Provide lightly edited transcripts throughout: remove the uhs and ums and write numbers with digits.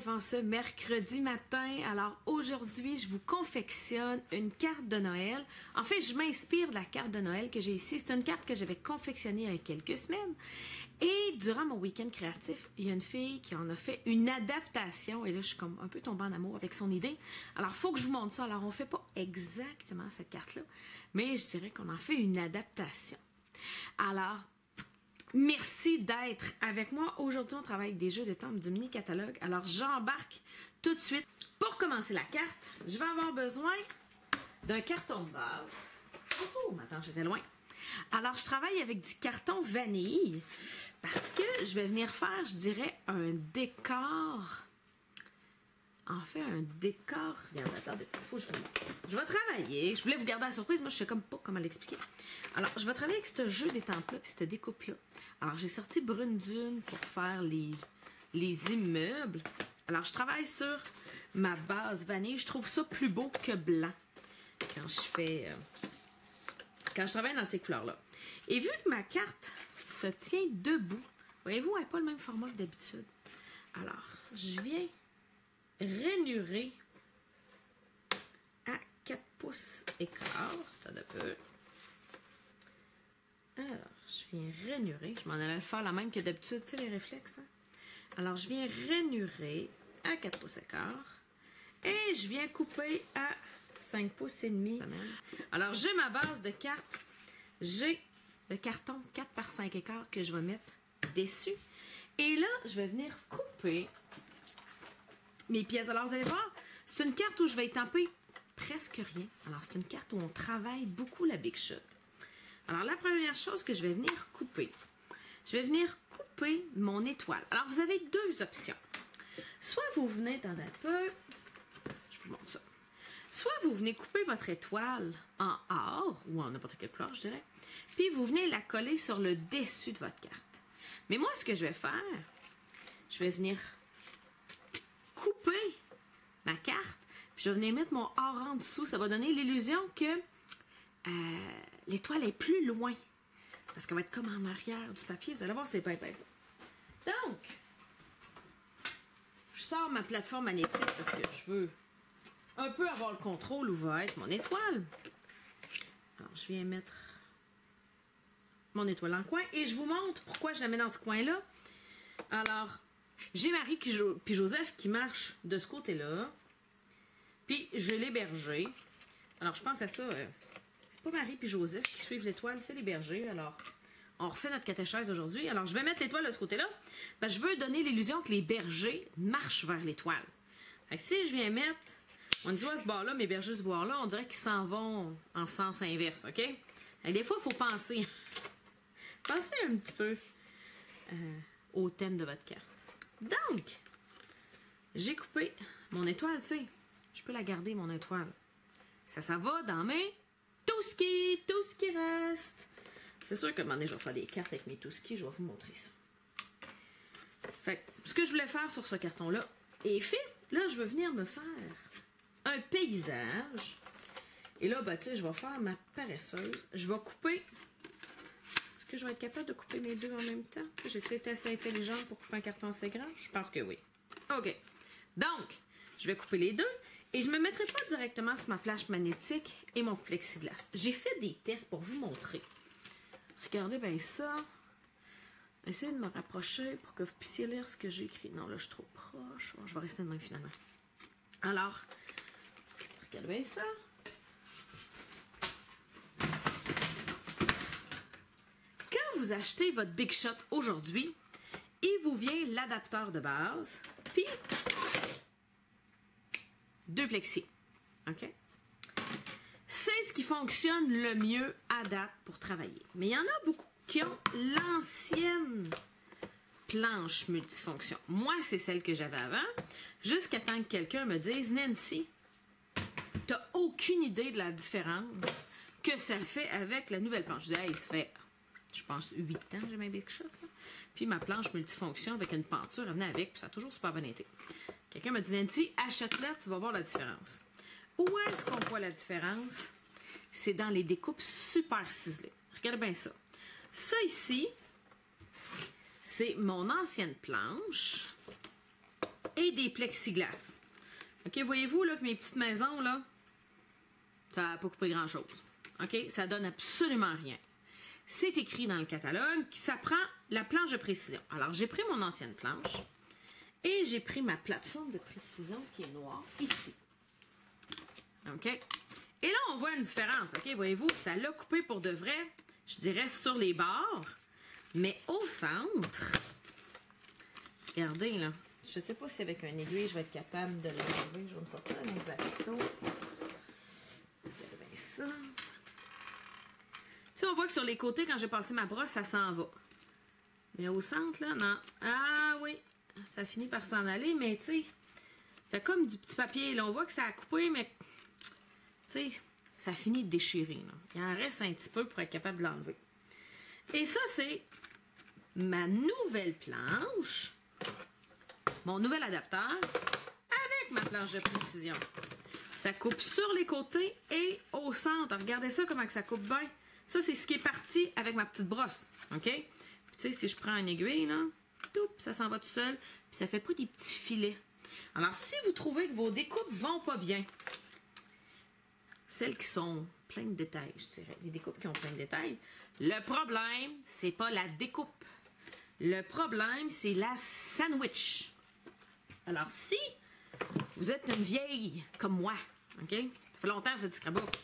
live en ce mercredi matin. Alors aujourd'hui, je vous confectionne une carte de Noël. En fait, je m'inspire de la carte de Noël que j'ai ici. C'est une carte que j'avais confectionnée il y a quelques semaines. Et durant mon week-end créatif, il y a une fille qui en a fait une adaptation. Et là, je suis comme un peu tombée en amour avec son idée. Alors, il faut que je vous montre ça. Alors, on ne fait pas exactement cette carte-là, mais je dirais qu'on en fait une adaptation. Alors, merci d'être avec moi. Aujourd'hui, on travaille avec des jeux de temps du mini-catalogue. Alors, j'embarque tout de suite. Pour commencer la carte, je vais avoir besoin d'un carton de base. Oh, attends, j'étais loin. Alors, je travaille avec du carton vanille parce que je vais venir faire, je dirais, un décor. En fait, un décor. Regarde, attendez, faut que je vous montre. Je vais travailler. Je voulais vous garder la surprise. Moi, je sais comme pas comment l'expliquer. Alors, je vais travailler avec ce jeu d'étampes-là puis cette découpe-là. Alors, j'ai sorti Brune Dune pour faire les immeubles. Alors, je travaille sur ma base vanille. Je trouve ça plus beau que blanc quand je fais... quand je travaille dans ces couleurs-là. Et vu que ma carte se tient debout, voyez-vous, elle n'a pas le même format que d'habitude. Alors, je viens rainurer à 4 pouces et quart. Ça de peu. Alors, je viens rainurer. Je m'en allais faire la même que d'habitude, tu sais, les réflexes. Hein? Alors, je viens rainurer à 4 pouces et quart. Et je viens couper à 5 pouces et demi. Alors, j'ai ma base de carte. J'ai le carton 4 par 5 et quart que je vais mettre dessus. Et là, je vais venir couper mes pièces. Alors, vous allez voir, c'est une carte où je vais étamper presque rien. Alors, c'est une carte où on travaille beaucoup la Big Shot. Alors, la première chose que je vais venir couper, je vais venir couper mon étoile. Alors, vous avez deux options. Soit vous venez, attendez un peu, je vous montre ça. Soit vous venez couper votre étoile en or, ou en n'importe quelle couleur, je dirais, puis vous venez la coller sur le dessus de votre carte. Mais moi, ce que je vais faire, je vais venir couper ma carte, puis je vais venir mettre mon or en dessous. Ça va donner l'illusion que l'étoile est plus loin, parce qu'elle va être comme en arrière du papier. Vous allez voir, c'est pas beau. Donc, je sors ma plateforme magnétique parce que je veux un peu avoir le contrôle où va être mon étoile. Alors, je viens mettre mon étoile en coin et je vous montre pourquoi je la mets dans ce coin-là. Alors, j'ai Marie puis Joseph qui marchent de ce côté-là. Puis, je l'ai berger. Alors, je pense à ça. C'est pas Marie puis Joseph qui suivent l'étoile, c'est les bergers. Alors, on refait notre catéchèse aujourd'hui. Alors, je vais mettre l'étoile de ce côté-là. Parce que je veux donner l'illusion que les bergers marchent vers l'étoile. Si je viens mettre mon étoile à ce bord-là, mes bergers ce bord-là, on dirait qu'ils s'en vont en sens inverse, OK? Et des fois, il faut penser. Pensez un petit peu au thème de votre carte. Donc, j'ai coupé mon étoile, tu sais. Je peux la garder, mon étoile. Ça va dans mes tout ce qui reste. C'est sûr que maintenant, je vais faire des cartes avec mes tout ce qui, je vais vous montrer ça. Fait que, ce que je voulais faire sur ce carton-là est fait. Là, je vais venir me faire un paysage. Et là, ben, tu sais, je vais faire ma paresseuse. Je vais couper. Est-ce que je vais être capable de couper mes deux en même temps? J'ai-tu été assez intelligente pour couper un carton assez grand? Je pense que oui. OK. Donc, je vais couper les deux. Et je ne me mettrai pas directement sur ma planche magnétique et mon plexiglas. J'ai fait des tests pour vous montrer. Regardez bien ça. Essayez de me rapprocher pour que vous puissiez lire ce que j'ai écrit. Non, là, je suis trop proche. Bon, je vais rester de même finalement. Alors, regardez bien ça. Quand vous achetez votre Big Shot aujourd'hui, il vous vient l'adapteur de base, puis deux plexis. OK? C'est ce qui fonctionne le mieux à date pour travailler. Mais il y en a beaucoup qui ont l'ancienne planche multifonction. Moi, c'est celle que j'avais avant, jusqu'à temps que quelqu'un me dise « Nancy, t'as aucune idée de la différence que ça fait avec la nouvelle planche. » Je dis « Hey, ça fait, je pense, 8 ans que j'ai ma Big Shot. » Puis ma planche multifonction avec une penture, elle venait avec, puis ça a toujours super bien été. Quelqu'un m'a dit « Nancy, achète-la, tu vas voir la différence. » Où est-ce qu'on voit la différence? C'est dans les découpes super ciselées. Regardez bien ça. Ça ici, c'est mon ancienne planche et des plexiglas. OK, voyez-vous là que mes petites maisons, là, ça n'a pas coupé grand-chose. OK, ça donne absolument rien. C'est écrit dans le catalogue que ça prend la planche de précision. Alors, j'ai pris mon ancienne planche et j'ai pris ma plateforme de précision qui est noire ici. OK? Et là, on voit une différence. OK, voyez-vous, ça l'a coupé pour de vrai, je dirais, sur les bords, mais au centre, regardez, là. Je ne sais pas si avec un aiguille, je vais être capable de l'enlever. Je vais me sortir un exacto. Regardez bien ça. Tu sais, on voit que sur les côtés, quand j'ai passé ma brosse, ça s'en va. Mais au centre, là, non. Ah oui, ça finit par s'en aller, mais tu sais, fait comme du petit papier. Là, on voit que ça a coupé, mais tu sais, ça finit de déchirer. Là. Il en reste un petit peu pour être capable de l'enlever. Et ça, c'est ma nouvelle planche. Mon nouvel adapteur avec ma planche de précision. Ça coupe sur les côtés et au centre. Regardez ça, comment que ça coupe bien. Ça, c'est ce qui est parti avec ma petite brosse. OK? Puis, tu sais, si je prends une aiguille, là, tout, ça s'en va tout seul. Puis, ça fait pas des petits filets. Alors, si vous trouvez que vos découpes vont pas bien, celles qui sont pleines de détails, je dirais, les découpes qui ont plein de détails, le problème, c'est pas la découpe. Le problème, c'est la sandwich. Alors, si vous êtes une vieille comme moi, OK? Ça fait longtemps que vous faites du Scrapbook.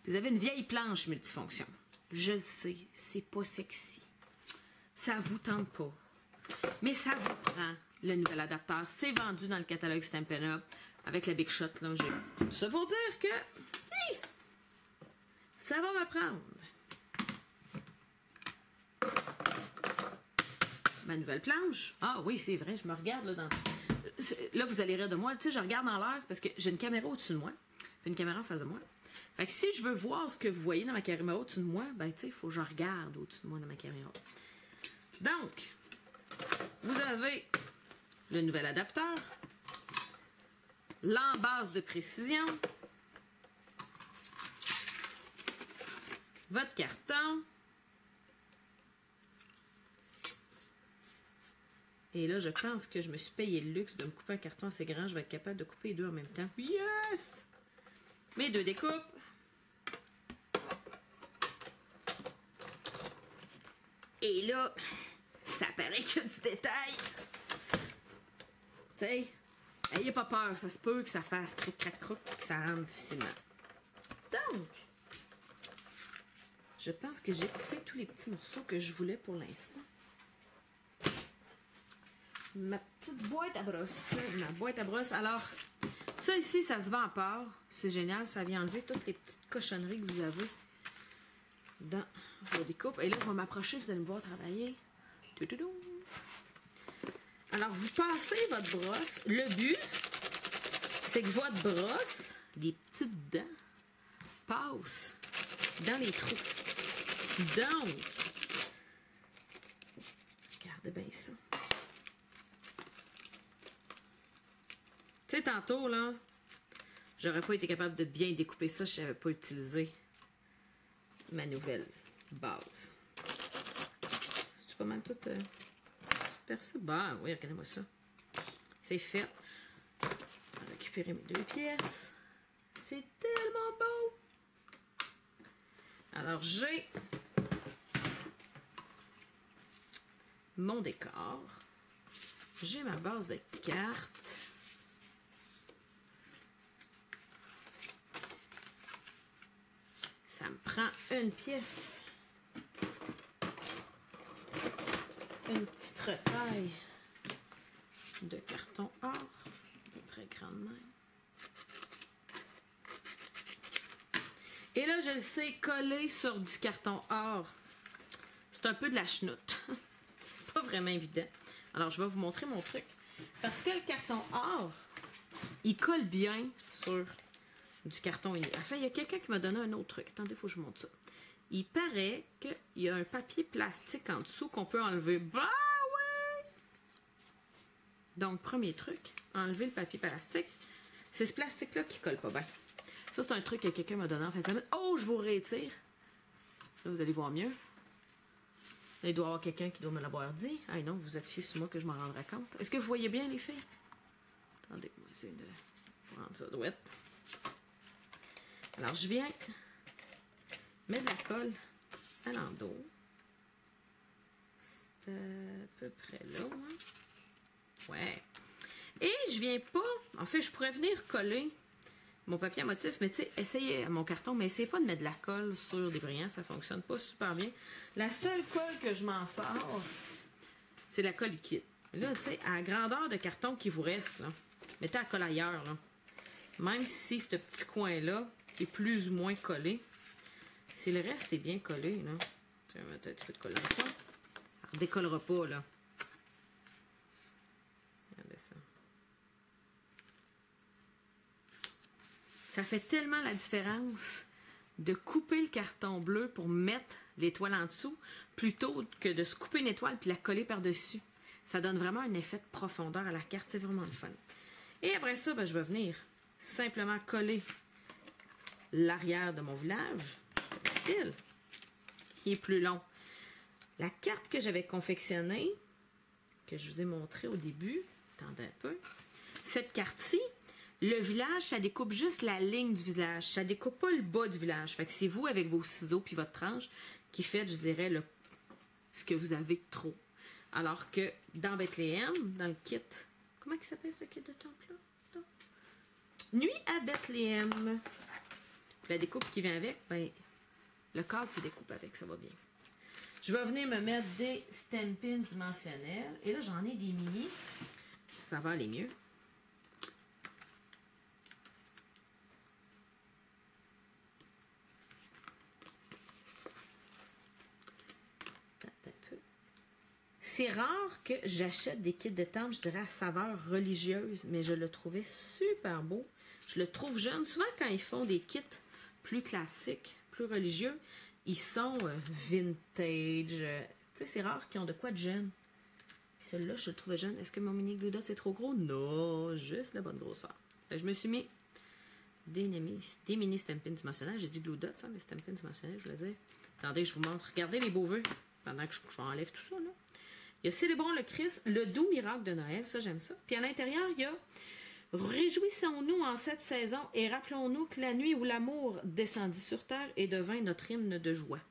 Vous avez une vieille planche multifonction. Je le sais, c'est pas sexy. Ça vous tente pas. Mais ça vous prend le nouvel adapteur. C'est vendu dans le catalogue Stampin' Up avec la Big Shot. Là, j'ai tout ça pour dire que hey, ça va m'apprendre. Ma nouvelle planche. Ah oui, c'est vrai, je me regarde là dans... Là, vous allez rire de moi. Tu sais, je regarde en l'air, c'est parce que j'ai une caméra au-dessus de moi. Une caméra en face de moi. Fait que si je veux voir ce que vous voyez dans ma caméra au-dessus de moi, ben tu sais, il faut que je regarde au-dessus de moi dans ma caméra. Donc, vous avez le nouvel adapteur, l'embase de précision, votre carton, et là, je pense que je me suis payé le luxe de me couper un carton assez grand. Je vais être capable de couper les deux en même temps. Yes! Mes deux découpes. Et là, ça paraît qu'il y a du détail. Tu sais, n'ayez pas peur. Ça se peut que ça fasse cric, crac, croc, que ça rentre difficilement. Donc, je pense que j'ai coupé tous les petits morceaux que je voulais pour l'instant. Ma petite boîte à brosse. Ma boîte à brosse. Alors, ça ici, ça se vend à part. C'est génial. Ça vient enlever toutes les petites cochonneries que vous avez dans vos découpes. Et là, je vais m'approcher. Vous allez me voir travailler. Toutoudou. Alors, vous passez votre brosse. Le but, c'est que votre brosse, les petites dents, passe dans les trous. Donc, regardez bien ça. Tu sais, tantôt, là, j'aurais pas été capable de bien découper ça si je n'avais pas utilisé ma nouvelle base. C'est pas mal tout percé. Bah oui, regardez-moi ça. C'est fait. Je vais récupérer mes deux pièces. C'est tellement beau. Alors, j'ai mon décor. J'ai ma base de cartes. Ça me prend une pièce. Une petite retaille de carton or. À peu près grande même. Et là, je le sais, coller sur du carton or, c'est un peu de la chenoute. C'est pas vraiment évident. Alors, je vais vous montrer mon truc. Parce que le carton or, il colle bien sur du carton uni. Enfin, il y a quelqu'un qui m'a donné un autre truc. Attendez, il faut que je vous montre ça. Il paraît qu'il y a un papier plastique en dessous qu'on peut enlever. Bah ouais! Donc, premier truc, enlever le papier plastique. C'est ce plastique-là qui colle pas bien. Ça, c'est un truc que quelqu'un m'a donné en fin de semaine. Oh, je vous rétire. Là, vous allez voir mieux. Là, il doit y avoir quelqu'un qui doit me l'avoir dit. Ah non, vous êtes fiers sur moi que je m'en rendrai compte. Est-ce que vous voyez bien, les filles? Attendez, on va essayer de prendre ça droite. Alors, je viens mettre de la colle à l'endos. C'est à peu près là, hein? Ouais. Et je viens pas... En fait, je pourrais venir coller mon papier à motif, mais tu sais, essayez mon carton, mais essayez pas de mettre de la colle sur des brillants, ça fonctionne pas super bien. La seule colle que je m'en sors, c'est la colle liquide. Là, tu sais, à la grandeur de carton qui vous reste, là, mettez la colle ailleurs, là. Même si ce petit coin-là est plus ou moins collé, si le reste est bien collé, là, tu vas mettre un petit peu de colle en toi. Elle ne décollera pas, là. Regardez ça. Ça fait tellement la différence de couper le carton bleu pour mettre l'étoile en dessous plutôt que de se couper une étoile puis la coller par-dessus. Ça donne vraiment un effet de profondeur à la carte. C'est vraiment le fun. Et après ça, ben, je vais venir simplement coller l'arrière de mon village. C'est facile. Il est plus long. La carte que j'avais confectionnée, que je vous ai montrée au début, attendez un peu, cette carte-ci, le village, ça découpe juste la ligne du village. Ça découpe pas le bas du village. Fait que c'est vous, avec vos ciseaux puis votre tranche, qui faites, je dirais, ce que vous avez trop. Alors que dans Bethléem, dans le kit, comment il s'appelle ce kit de temple-là? Nuit à Bethléem. Puis la découpe qui vient avec, ben, le cadre se découpe avec, ça va bien. Je vais venir me mettre des stampins dimensionnels. Et là, j'en ai des mini. Ça va aller mieux. C'est rare que j'achète des kits de temple, je dirais, à saveur religieuse, mais je le trouvais super beau. Je le trouve jeune. Souvent, quand ils font des kits plus classiques, plus religieux, ils sont vintage. Tu sais, c'est rare qu'ils ont de quoi de jeune. Puis celui-là, je le trouvais jeune. Est-ce que mon mini glue dot, c'est trop gros? Non, juste la bonne grosseur. Je me suis mis des mini stampins dimensionnels. J'ai dit glue dot, ça, mais stampins dimensionnels, je voulais dire. Attendez, je vous montre. Regardez les beaux vœux pendant que je enlève tout ça, là. Il y a Célébrons le Christ, le doux miracle de Noël, ça j'aime ça. Puis à l'intérieur, il y a Réjouissons-nous en cette saison et rappelons-nous que la nuit où l'amour descendit sur terre est devint notre hymne de joie.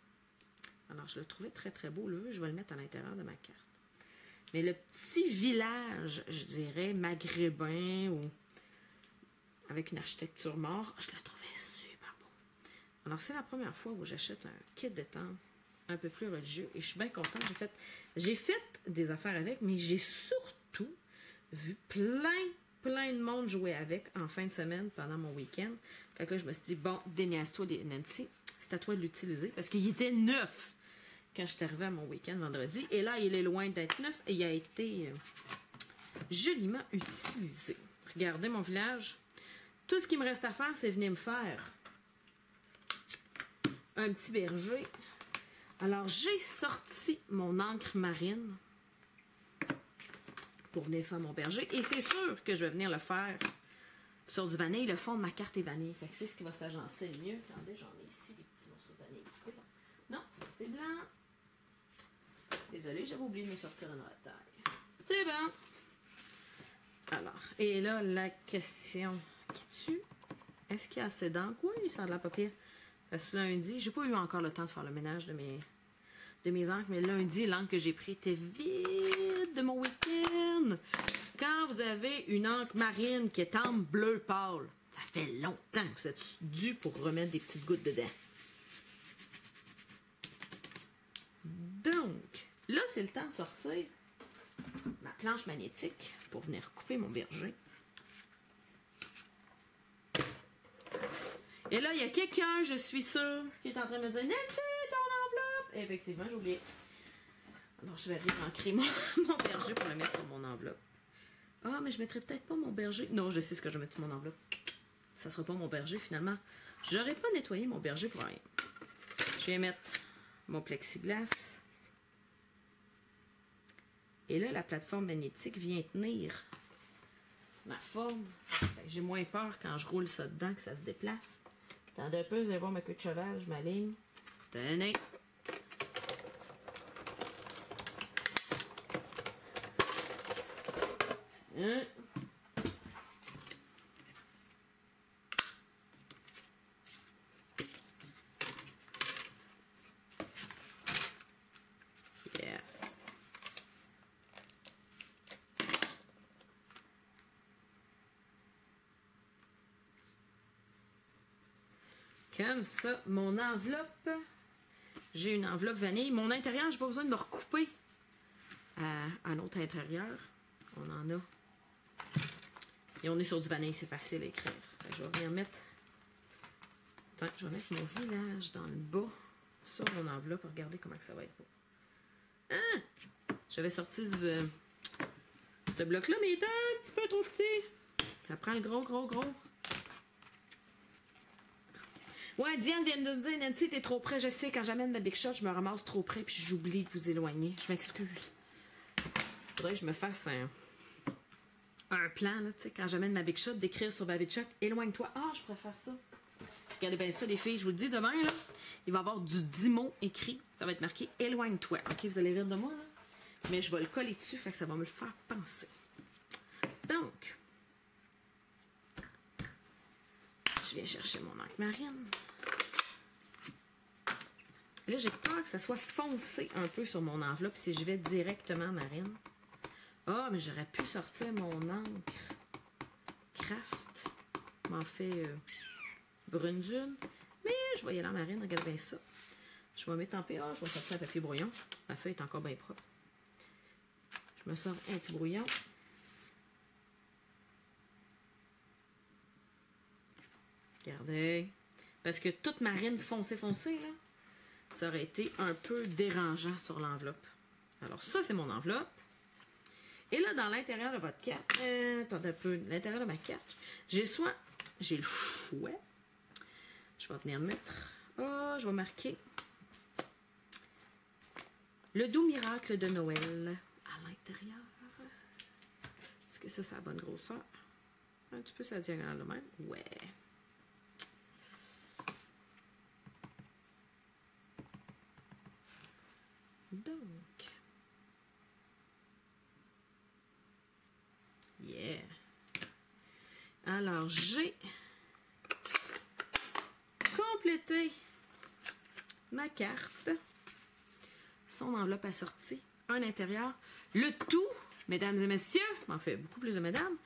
Alors je le trouvais très très beau, le vœu, je vais le mettre à l'intérieur de ma carte. Mais le petit village, je dirais, maghrébin ou avec une architecture morte, je le trouvais super beau. Alors c'est la première fois où j'achète un kit de temple un peu plus religieux et je suis bien contente. J'ai fait des affaires avec, mais j'ai surtout vu plein de monde jouer avec en fin de semaine pendant mon week-end. Fait que là, je me suis dit, bon, déniaise-toi, Nancy, c'est à toi de l'utiliser parce qu'il était neuf quand je suis arrivée à mon week-end vendredi. Et là, il est loin d'être neuf et il a été joliment utilisé. Regardez mon village. Tout ce qu'il me reste à faire, c'est venir me faire un petit berger. Alors, j'ai sorti mon encre marine pour venir faire mon berger. Et c'est sûr que je vais venir le faire sur du vanille. Le fond de ma carte est vanille. Fait que c'est ce qui va s'agencer le mieux. Attendez, j'en ai ici des petits morceaux de vanille. Non, ça c'est blanc. Désolée, j'avais oublié de me sortir une taille. C'est bon. Alors, et là, la question qui tue. Est-ce qu'il y a assez d'encre? Oui, ça a de la papier. Parce que lundi, j'ai pas eu encore le temps de faire le ménage de mes encres, mais lundi, l'encre que j'ai pris était vide de mon week-end. Quand vous avez une encre marine qui est en bleu pâle, ça fait longtemps que vous êtes dû pour remettre des petites gouttes dedans. Donc, là, c'est le temps de sortir ma planche magnétique pour venir couper mon berger. Et là, il y a quelqu'un, je suis sûre, qui est en train de me dire « Nancy, ton enveloppe! » Effectivement, j'ai oublié. Alors, je vais réancrer mon berger pour le mettre sur mon enveloppe. Ah, mais je mettrai peut-être pas mon berger. Non, je sais ce que je vais mettre sur mon enveloppe. Ça sera pas mon berger, finalement. J'aurais pas nettoyé mon berger pour rien. Je vais mettre mon plexiglas. Et là, la plateforme magnétique vient tenir ma forme. J'ai moins peur quand je roule ça dedans que ça se déplace. Attendez un peu, vous allez voir ma queue de cheval, je m'aligne. Tenez. Tiens. Comme ça, mon enveloppe. J'ai une enveloppe vanille. Mon intérieur, j'ai pas besoin de me recouper à un autre intérieur. On en a. Et on est sur du vanille, c'est facile à écrire. Je vais venir mettre... Attends, je vais mettre mon village dans le bas sur mon enveloppe. Regardez comment que ça va être beau. Ah! J'avais sorti ce bloc-là, mais il était un petit peu trop petit. Ça prend le gros, gros, gros. Ouais, Diane vient de dire, Nancy, t'es trop près. Je sais, quand j'amène ma Big Shot, je me ramasse trop près puis j'oublie de vous éloigner. Je m'excuse. Faudrait que je me fasse un plan, là, tu sais, quand j'amène ma Big Shot, d'écrire sur ma Big Shot, éloigne-toi. Ah, je préfère ça. Regardez bien ça, les filles. Je vous le dis, demain, là, il va y avoir du 10 mots écrit. Ça va être marqué éloigne-toi. OK, vous allez rire de moi, là. Mais je vais le coller dessus, fait que ça va me le faire penser. Donc, je viens chercher mon encre marine. Là, j'ai peur que ça soit foncé un peu sur mon enveloppe si je vais directement marine. Ah, mais j'aurais pu sortir mon encre Craft. M'en fait brune dune. Mais je vais y aller en marine, regardez bien ça. Je vais mettre en PA, je vais sortir un papier brouillon. Ma feuille est encore bien propre. Je me sors un petit brouillon. Regardez. Parce que toute marine foncée, là, ça aurait été un peu dérangeant sur l'enveloppe. Alors ça, c'est mon enveloppe. Et là, dans l'intérieur de votre carte, attendez un peu, l'intérieur de ma carte, j'ai le choix. Je vais venir mettre, je vais marquer le doux miracle de Noël à l'intérieur. Est-ce que ça, c'est la bonne grosseur? Un petit peu sa diagonale de même. Ouais. Donc. Yeah. Alors, j'ai complété ma carte. Son enveloppe assortie. Un intérieur. Le tout, mesdames et messieurs, m'en fait beaucoup plus de mesdames,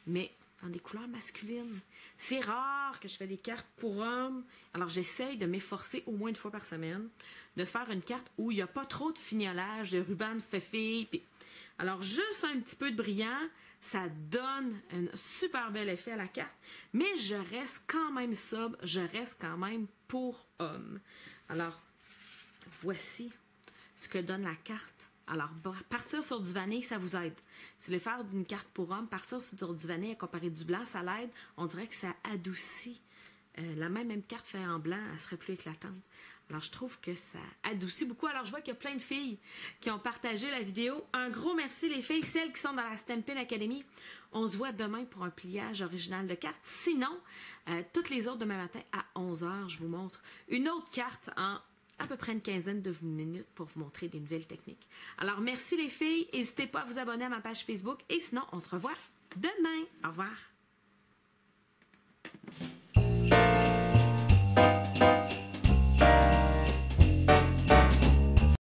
mais dans des couleurs masculines. C'est rare que je fais des cartes pour hommes. Alors, j'essaye de m'efforcer au moins une fois par semaine de faire une carte où il n'y a pas trop de fignolage, de ruban de fée. Puis... Alors, juste un petit peu de brillant, ça donne un super bel effet à la carte. Mais je reste quand même sobre, je reste quand même pour homme. Alors, voici ce que donne la carte. Alors, partir sur du vanille, ça vous aide. Si vous voulez faire une carte pour homme, partir sur du vanille à comparer du blanc, ça l'aide. On dirait que ça adoucit. La même carte faite en blanc, elle serait plus éclatante. Alors, je trouve que ça adoucit beaucoup. Alors, je vois qu'il y a plein de filles qui ont partagé la vidéo. Un gros merci, les filles, celles qui sont dans la Stampin' Academy. On se voit demain pour un pliage original de carte. Sinon, toutes les autres demain matin à 11h, je vous montre une autre carte en à peu près une quinzaine de minutes pour vous montrer des nouvelles techniques. Alors, merci les filles. N'hésitez pas à vous abonner à ma page Facebook. Et sinon, on se revoit demain. Au revoir.